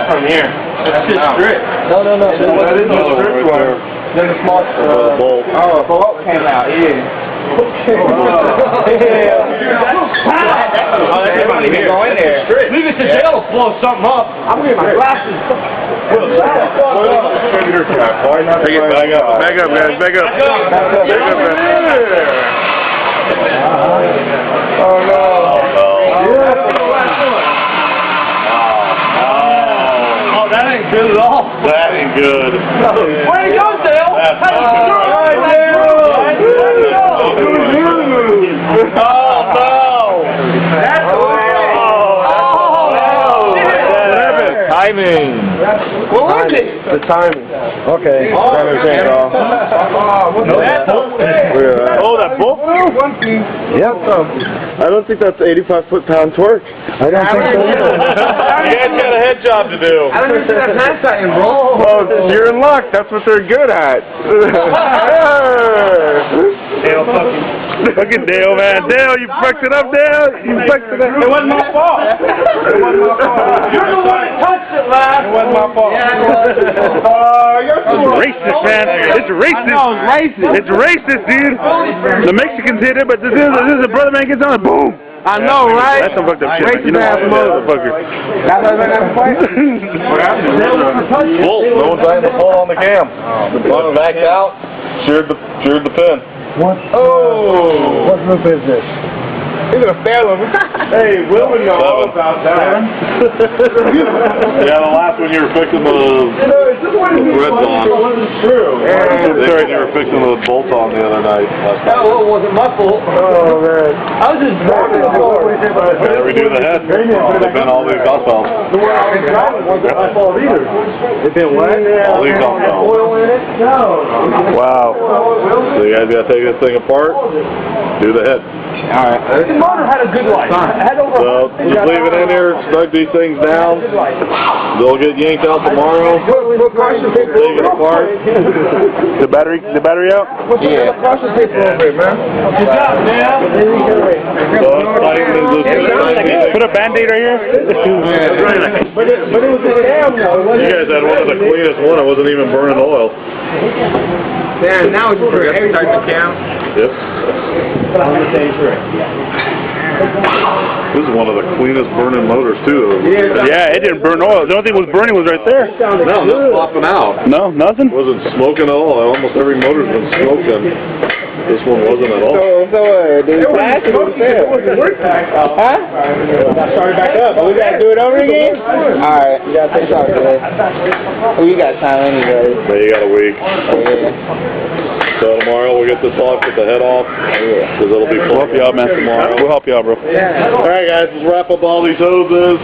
From here. That's just strip. No. That is a strip one. Then the small bolt. Oh, the bolt came out, yeah. Okay. Everybody can go in there. Leave it to jail to blow something up. I'm gonna get my glasses. Take it back up. Back up, guys. Back up. Oh no. That ain't good at all. That ain't good. Where you go, Dale? Timing. What was it? The timing. Okay. Oh, that bolt? Yep. I don't think that's 85 foot-pound torque. I don't think so either. You guys got a head job to do. I don't even see that hand sighting, bro. Well, you're in luck. That's what they're good at. Dale, look at Dale, man. Dale, you fucked it up, Dale. You fucked it up. It wasn't my fault. It wasn't my fault. You're the one that touched it, lad. It wasn't my fault. Yeah, it was. It's racist, man. It's racist. I know, it's racist. It's racist, dude. The Mexicans hit it, but this is a brother man gets on it, boom. I know, right? That's some fucked up shit. Racist You know, ass motherfucker. That's why they're gonna fight. Bolt. No one's trying to pull on the cam. The backed out. Sheared the pin. What? Oh. What's the business? He's gonna fail him. Hey, Will would know all about that. Yeah, the last one you were fixing the threads on. True. Sorry, you were fixing the bolts on the other night. Well, it wasn't my fault. Oh, man. I was just driving the door. Gotta redo the head. They've been all these exhaust valves. The one I was driving wasn't my fault either. They've been what? All these exhaust valves. Oil in it? No. Wow. So you guys gotta take this thing apart, do the head. Alright. The motor had a good life. So just leave it in here, snug these things down. They'll get yanked out tomorrow. Leave it apart. The battery out? Yeah. Good job, man. So put a band-aid right here. But it was a cam though. You guys had one of the cleanest one. It wasn't even burning oil. Damn, now it's for every type of cam. Yep. This is one of the cleanest burning motors too. Yeah, it didn't burn oil. The only thing was burning was right there. No, that's popping out. No, nothing? It wasn't smoking at all. Almost every motor's been smoking. This one wasn't at all. It wasn't working. Huh? Sorry, back up. We gotta do it over again? Alright, you gotta take it off, man. We got time anyway. Yeah, you got a week. So tomorrow we'll get this off, get the head off, because it'll be full. We'll help you out, man. Tomorrow. We'll help you out, bro. Yeah. Alright, guys, let's wrap up all these hoses.